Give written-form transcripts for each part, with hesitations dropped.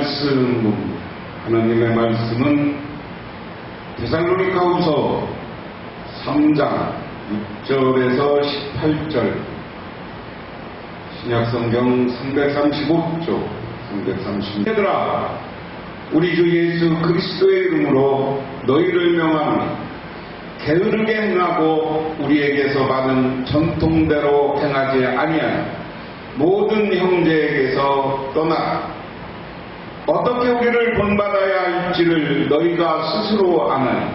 말씀, 하나님의 말씀은 데살로니가후서 3장 6절에서 18절, 신약성경 335쪽 330. 얘들아, 우리 주 예수 그리스도의 이름으로 너희를 명하노니 게으르게 행하고 우리에게서 받은 전통대로 행하지 아니하는 모든 형제에게서 떠나라. 어떻게 우리를 본받아야 할지를 너희가 스스로 아나니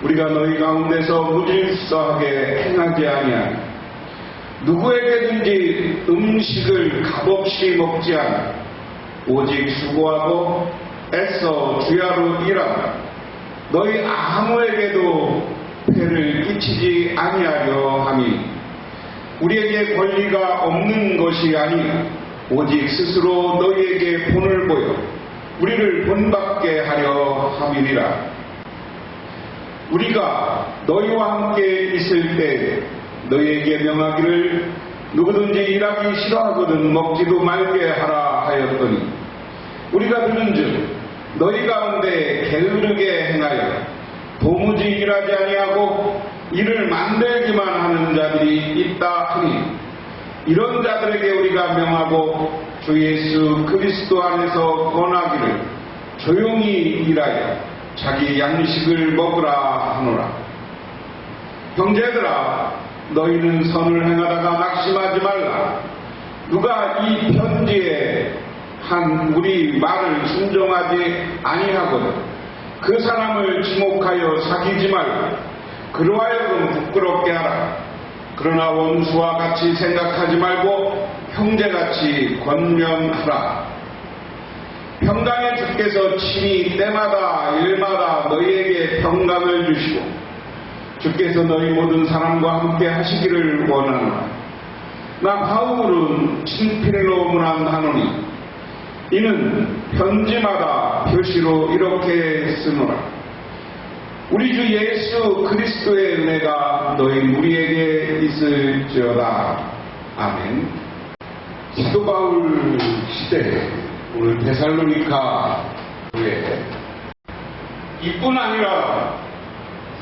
우리가 너희 가운데서 무질서하게 행하지 아니하니 누구에게든지 음식을 값없이 먹지 않아 오직 수고하고 애써 주야로 일하라. 너희 아무에게도 폐를 끼치지 아니하려 하니 우리에게 권리가 없는 것이 아니라 오직 스스로 너희에게 본을 보여 우리를 본받게 하려 함이니라. 우리가 너희와 함께 있을 때 너희에게 명하기를 누구든지 일하기 싫어하거든 먹지도 말게 하라 하였더니 우리가 들은즉 너희 가운데 게으르게 행하여 도무지 일하지 아니하고 일을 만들기만 하는 자들이 있다 하니 이런 자들에게 우리가 명하고 주 예수 그리스도 안에서 권하기를 조용히 일하여 자기 양식을 먹으라 하노라. 형제들아, 너희는 선을 행하다가 낙심하지 말라. 누가 이 편지에 한 우리 말을 순종하지 아니하거든 그 사람을 지목하여 사귀지 말라. 그로 하여금 부끄럽게 하라. 그러나 원수와 같이 생각하지 말고 형제같이 권면하라. 평강의 주께서 친히 때마다 일마다 너희에게 평강을 주시고 주께서 너희 모든 사람과 함께 하시기를 원하노라. 나 바울은 친필로 문안하노니 이는 편지마다 표시로 이렇게 쓰노라. 우리 주 예수 그리스도의 은혜가 너희 우리에게 있을지어다. 아멘. 사도 바울 시대 오늘 데살로니가 교회 이뿐 아니라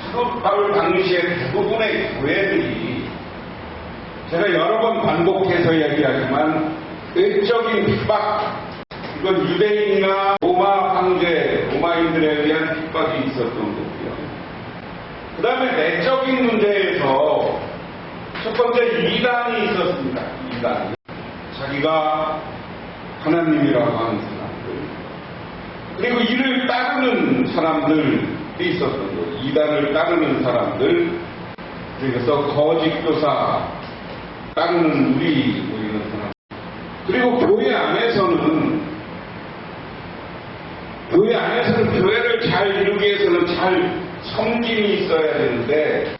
사도 바울 당시에 대부분의 교회들이 제가 여러 번 반복해서 얘기하지만 외적인 핍박, 이건 유대인이나 로마 황제, 로마인들에 대한 핍박이 있었던 거고요. 그 다음에 내적인 문제에서 첫 번째 이단이 있었습니다. 이단. 자기가 하나님이라고 하는 사람들. 그리고 이를 따르는 사람들이 있었던 거예요. 이단을 따르는 사람들. 그래서 거짓 교사 따르는 우리 이런 사람. 그리고 교회 안에서는 교회를 잘 이루기 위해서는 잘 섬김이 있어야 되는데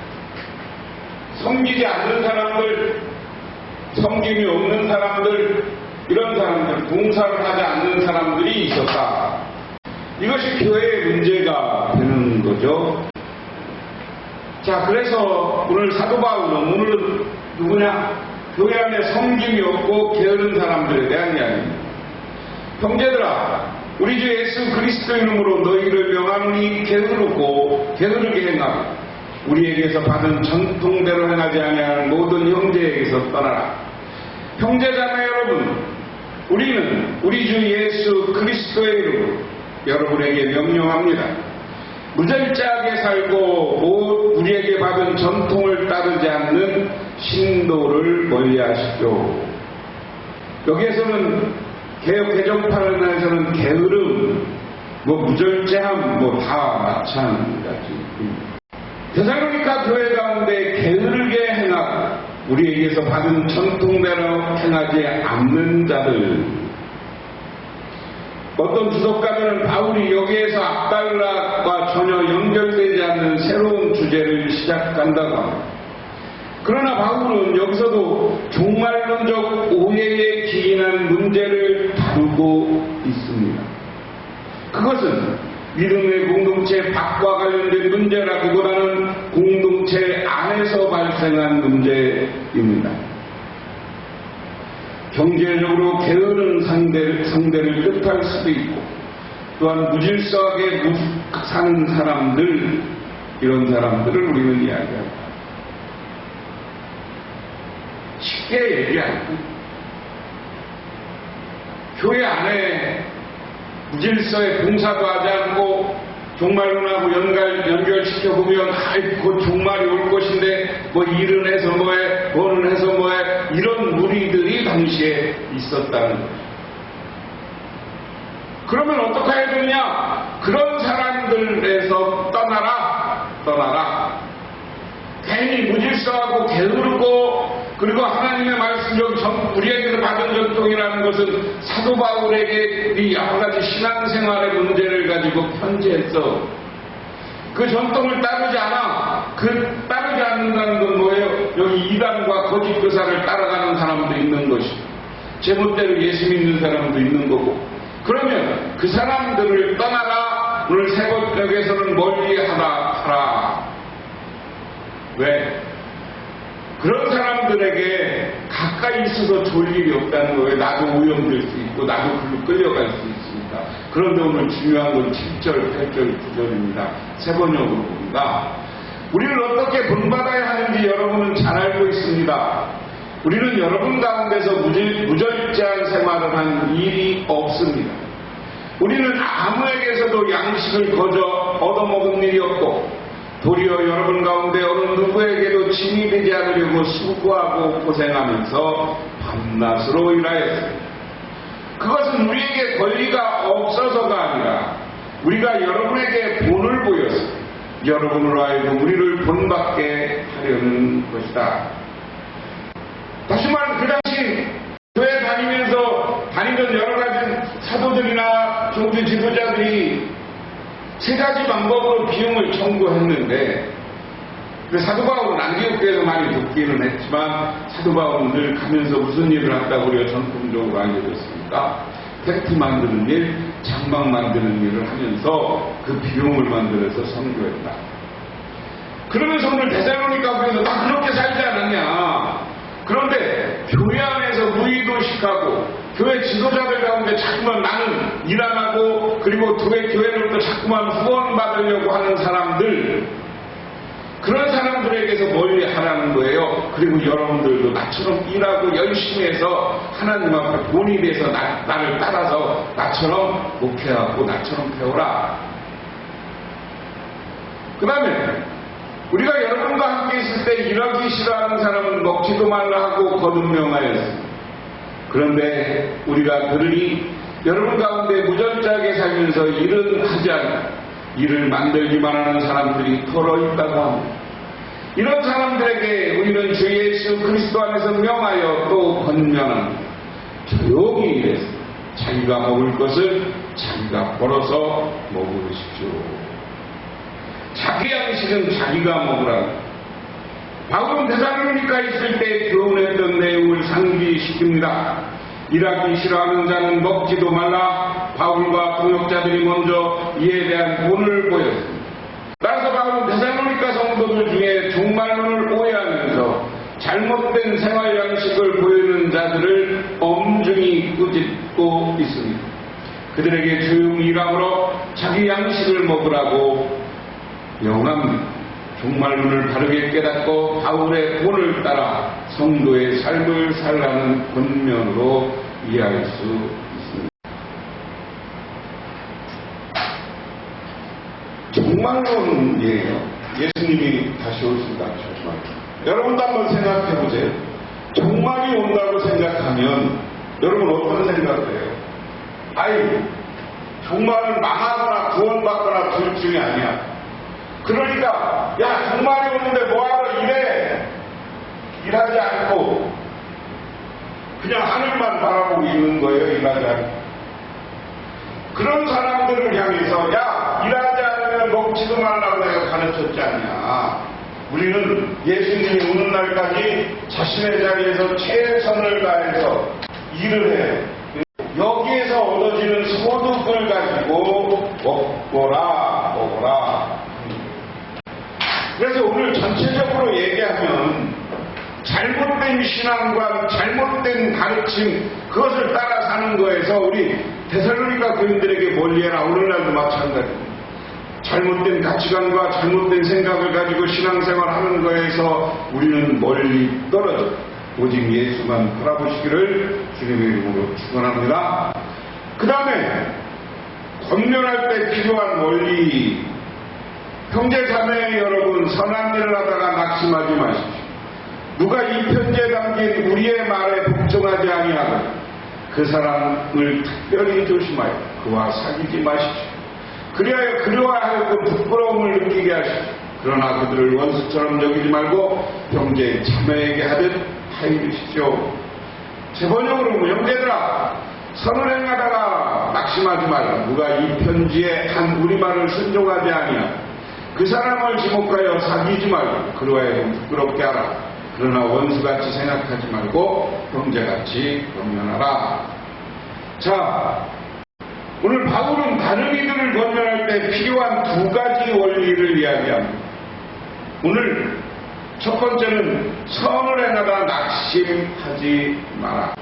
섬기지 않는 사람들, 섬김이 없는 사람들, 이런 사람들, 봉사를 하지 않는 사람들이 있었다. 이것이 교회의 문제가 되는 거죠. 자, 그래서 오늘 사도 바울은 오늘은 누구냐? 교회 안에 섬김이 없고 게으른 사람들에 대한 이야기입니다. 형제들아, 우리 주 예수 그리스도 이름으로 너희를 명하노니 게으르게 행하고 우리에게서 받은 전통대로 행하지 아니하는 모든 형제에게서 떠나라. 형제자매 여러분, 우리는 우리 주 예수 그리스도의 이름으로 여러분에게 명령합니다. 무절제하게 살고 우리에게 받은 전통을 따르지 않는 신도를 멀리하십시오. 여기에서는 개혁 개정판에서는 게으름, 무절제함, 다 마찬가지. 데살로니가 교회 가운데 게으르게 행하고 우리에게서 받은 전통대로 행하지 않는 자들. 어떤 주석가들은 바울이 여기에서 압달락과 전혀 연결되지 않는 새로운 주제를 시작한다고 합니다. 그러나 바울은 여기서도 종말론적 오해에 기인한 문제를 다루고 있습니다. 그것은 믿음의 공동체 밖과 관련된 문제라기보다는 공동체 안에서 발생한 문제입니다. 경제적으로 게으른 상대를 뜻할 수도 있고, 또한 무질서하게 사는 사람들, 이런 사람들을 우리는 이야기합니다. 쉽게 얘기하면 교회 안에 무질서에 봉사도 하지 않고 종말론하고 연결시켜보면 곧 종말이 올 것인데 뭐 일은 해서 뭐해, 뭐는 해서 뭐해, 이런 무리들이 당시에 있었다는 거죠. 그러면 어떻게 해야 되느냐? 그런 사람들에서 떠나라. 괜히 무질서하고 게으르고, 그리고 하나님의 말씀 중 우리에게서 받은 전통이라는 것은 사도 바울에게 이 여러 가지 신앙생활의 문제를 가지고 편지했어. 그 전통을 따르지 않는다는 건 뭐예요? 여기 이단과 거짓 교사를 따라가는 사람도 있는 것이고, 제멋대로 예수 믿는 사람도 있는 거고. 그러면 그 사람들을 떠나라. 오늘 새벽에서는 멀리 하라. 왜? 그런 사람들에게 가까이 있어서 좋을 일이 없다는 거예요. 나도 오염될 수 있고 나도 글로 끌려갈 수 있습니다. 그런데 오늘 중요한 건 7절, 8절, 9절입니다. 세 번역으로 봅니다. 우리를 어떻게 본받아야 하는지 여러분은 잘 알고 있습니다. 우리는 여러분 가운데서 무절제한 생활을 한 일이 없습니다. 우리는 아무에게서도 양식을 거저 얻어먹은 일이 없고, 도리어 여러분 가운데 어느 누구에게도 짐이 되지 않으려고 수고하고 고생하면서 밤낮으로 일하였습니다. 그것은 우리에게 권리가 없어서가 아니라 우리가 여러분에게 본을 보여서 여러분으로 하여금 우리를 본받게 하려는 것이다. 다시 말하면 그 당시 교회 다니던 여러 가지 사도들이나 종교 지도자들이 세 가지 방법으로 비용을 청구했는데, 사도 바울은 안디옥교에서 많이 돕기는 했지만 사도 바울은 늘 가면서 무슨 일을 한다고 우리가 전통적으로 알려졌습니까? 팩트 만드는 일, 장막 만드는 일을 하면서 그 비용을 만들어서 선교했다. 그러면서 오늘 데살로니가 교회에서 다 그렇게 살지 않았냐? 그런데 교회 안에서 무의도식하고 교회 지도자들 가운데 자꾸만 나는 일 안 하고, 그리고 교회로부터 자꾸만 후원받으려고 하는 사람들, 그런 사람들에게서 멀리 하라는 거예요. 그리고 여러분들도 나처럼 일하고 열심히 해서 하나님 앞에 본이 돼서 나를 따라서 나처럼 목회하고 나처럼 배워라. 그 다음에 우리가 여러분과 함께 있을 때 일하기 싫어하는 사람은 먹지도 말라 하고 거듭명하였습니다. 그런데 우리가 들으니 여러분 가운데 무절제하게 살면서 일은 하지 않고 일을 만들기만 하는 사람들이 더러 있다고 합니다. 이런 사람들에게 우리는 주 예수 그리스도 안에서 명하여 또 권면합니다. 조용히 일해서 자기가 먹을 것을 자기가 벌어서 먹으십시오. 자기 양식은 자기가 먹으라. 바울은 데살로니가 있을 때 교훈했던 내용을 상기시킵니다. 일하기 싫어하는 자는 먹지도 말라. 바울과 동역자들이 먼저 이에 대한 본을 보였습니다. 따라서 바울은 데살로니가 성도들 중에 종말론을 오해하면서 잘못된 생활 양식을 보이는 자들을 엄중히 꾸짖고 있습니다. 그들에게 조용히 일하므로 자기 양식을 먹으라고 명합니다. 종말론을 바르게 깨닫고 바울의 본을 따라 성도의 삶을 살라는 권면으로 이해할 수 있습니다. 종말론이에요. 예수님이 다시 오신다. 여러분도 한번 생각해 보세요. 종말이 온다고 생각하면 여러분 어떤 생각을 해요? 아이, 종말은 망하거나 구원받거나 둘 중에 아니야. 그러니까 야, 종말이 오는데 뭐하러 일해? 일하지 않고 그냥 하늘만 바라보고 있는 거예요. 일하지 않고. 그런 사람들을 향해서 야, 일하지 않으면 먹지도 말라고 내가 가르쳤지 않냐. 우리는 예수님이 오는 날까지 자신의 자리에서 최선을 다해서 일을 해. 여기에서 얻어지는 소득을 가지고 먹어라. 그래서 오늘 전체적으로 얘기하면 잘못된 신앙관, 잘못된 가르침, 그것을 따라 사는 거에서 우리 데살로니가 교인들에게 멀리해라. 오늘날도 마찬가지입니다. 잘못된 가치관과 잘못된 생각을 가지고 신앙생활하는 거에서 우리는 멀리 떨어져 오직 예수만 바라보시기를 주님의 이름으로 축원합니다. 그 다음에 권면할 때 필요한 원리, 형제 자매 여러분, 선한 일을 하다가 낙심하지 마십시오. 누가 이 편지에 담긴 우리의 말에 복종하지 아니하고 그 사람을 특별히 조심하여 그와 사귀지 마십시오. 그리하여 그리와 하여금 부끄러움을 느끼게 하십시오. 그러나 그들을 원수처럼 여기지 말고 형제 자매에게 하듯 하이르십시오. 제 번역으로 형제들아, 선을 행하다가 낙심하지 말라. 누가 이 편지에 한 우리말을 순종하지 아니하고 그 사람을 지목하여 사귀지 말고 그리하여 부끄럽게 하라. 그러나 원수같이 생각하지 말고 형제같이 권면하라. 자, 오늘 바울은 다른 이들을 권면할 때 필요한 두 가지 원리를 이야기합니다. 오늘 첫 번째는 선을 행하다 낙심하지 마라.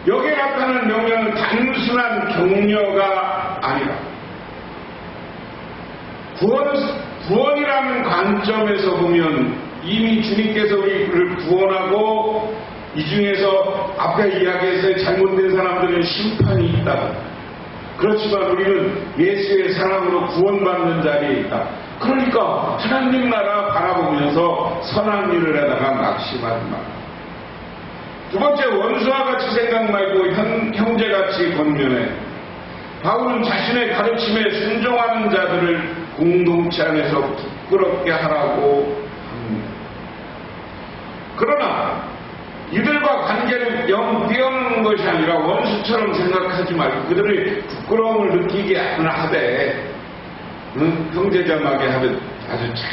여기에 나타나는 명령은 단순한 격려가 아니라 구원이라는 관점에서 보면 이미 주님께서 우리를 구원하고 이 중에서 앞에 이야기했어요. 잘못된 사람들은 심판이 있다. 그렇지만 우리는 예수의 사랑으로 구원받는 자리에 있다. 그러니까 하나님 나라 바라보면서 선한 일을 하다가 낙심하지 마라. 두 번째, 원수와 같이 생각 말고 형제같이 권면해. 바울은 자신의 가르침에 순종하는 자들을 공동체 안에서 부끄럽게 하라고 합니다. 그러나 이들과 관계를 영 띄어놓는 것이 아니라 원수처럼 생각하지 말고 그들의 부끄러움을 느끼게 하되 형제자매에게 하듯 아주 잘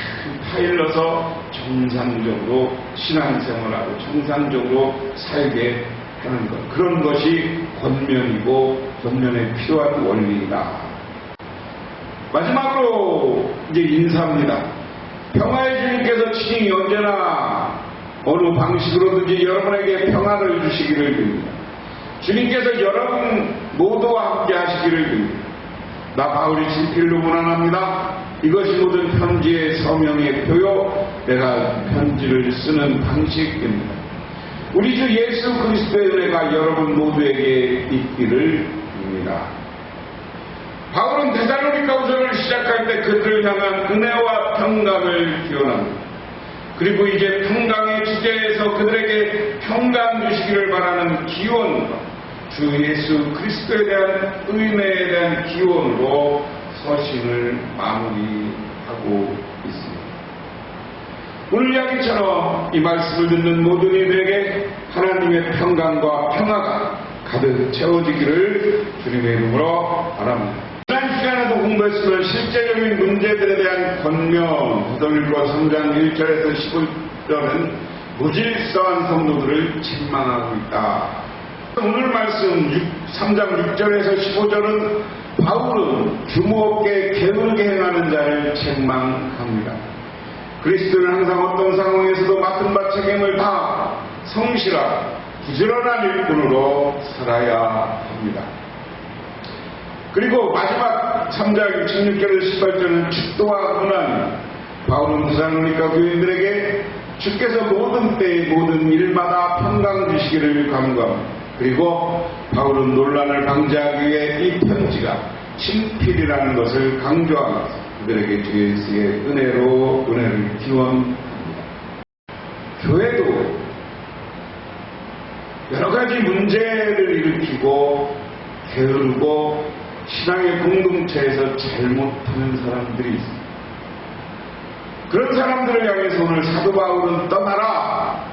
파일러서 정상적으로 신앙생활하고 정상적으로 살게 하는 것, 그런 것이 권면이고 권면에 필요한 원리이다. 마지막으로 이제 인사입니다. 평화의 주님께서 친히 언제나 어느 방식으로든지 여러분에게 평화를 주시기를 빕니다. 주님께서 여러분 모두와 함께 하시기를 빕니다. 나 바울이 진필로 문안합니다. 이것이 모든 편지의 서명의 표요, 내가 편지를 쓰는 방식입니다. 우리 주 예수 그리스도의 은혜가 여러분 모두에게 있기를 빕니다. 바울은 데살로니가후서를 시작할 때 그들을 향한 은혜와 평강을 기원합니다. 그리고 이제 평강의 주제에서 그들에게 평강 주시기를 바라는 기원과 주 예수 그리스도에 대한 은혜에 대한 기원으로 서신을 마무리하고 있습니다. 오늘 이야기처럼 이 말씀을 듣는 모든 이들에게 하나님의 평강과 평화가 가득 채워지기를 주님의 이름으로 바랍니다. 지난 시간에도 공부했으면 실제적인 문제들에 대한 권면, 데살로니가 3장 1절에서 15절은 무질서한 성도들을 책망하고 있다. 오늘 말씀 3장 6절에서 15절은 바울은 규모 없게 게으르게 행하는 자를 책망합니다. 그리스도는 항상 어떤 상황에서도 맡은 바 책임을 다 성실하고 부지런한 일꾼으로 살아야 합니다. 그리고 마지막 3장 16절에서 18절은 축도와 고난. 바울은 데살로니가 교인들에게 주께서 모든 때에 모든 일마다 평강 주시기를 간구합니다. 그리고 바울은 논란을 방지하기 위해 이 편지가 친필이라는 것을 강조하면서 그들에게 주 예수의 은혜를 기원합니다. 교회도 여러 가지 문제를 일으키고 게으르고 신앙의 공동체에서 잘못하는 사람들이 있습니다. 그런 사람들을 향해서 오늘 사도 바울은 떠나라.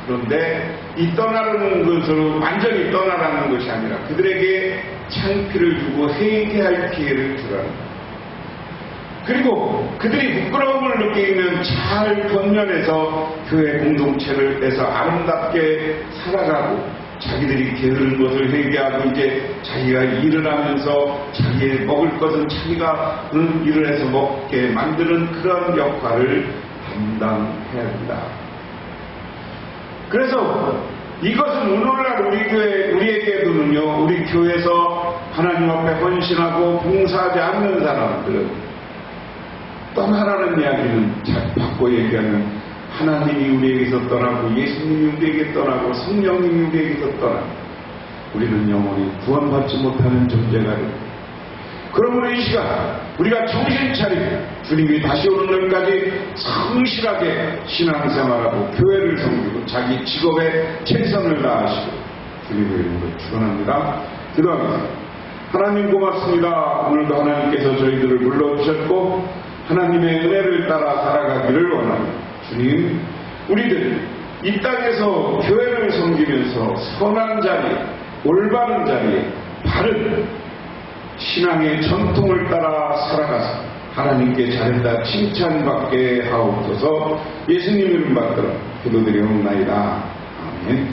그런데 이 떠나라는 것으로 완전히 떠나라는 것이 아니라 그들에게 창피를 주고 회개할 기회를 주라는 것. 그리고 그들이 부끄러움을 느끼면 잘 권면해서 교회 공동체를 해서 아름답게 살아가고 자기들이 게으른 것을 회개하고 이제 자기가 일을 하면서 자기의 먹을 것은 자기가 일을 해서 먹게 만드는 그런 역할을 담당해야 한다. 그래서 이것은 오늘날 우리에게도는요, 우리 교회에서 하나님 앞에 헌신하고 봉사하지 않는 사람들은 떠나라는 이야기는 잘 바꿔 얘기하면 하나님이 우리에게서 떠나고 예수님이 우리에게 떠나고 성령님이 우리에게서 떠나고 우리는 영원히 구원받지 못하는 존재가 됩니다. 그러므로 이 시간 우리가 정신 차리고 주님이 다시 오는 날까지 성실하게 신앙생활하고 교회를 섬기고 자기 직업에 최선을 다하시고 주님의 이름으로 축원합니다. 기도합니다. 하나님 고맙습니다. 오늘도 하나님께서 저희들을 불러주셨고 하나님의 은혜를 따라 살아가기를 원합니다. 주님, 우리들 이 땅에서 교회를 섬기면서 선한 자리에, 올바른 자리에, 바른 신앙의 전통을 따라 살아가서 하나님께 잘했다 칭찬받게 하옵소서. 예수님 이름 받들어 기도드리옵나이다. 아멘.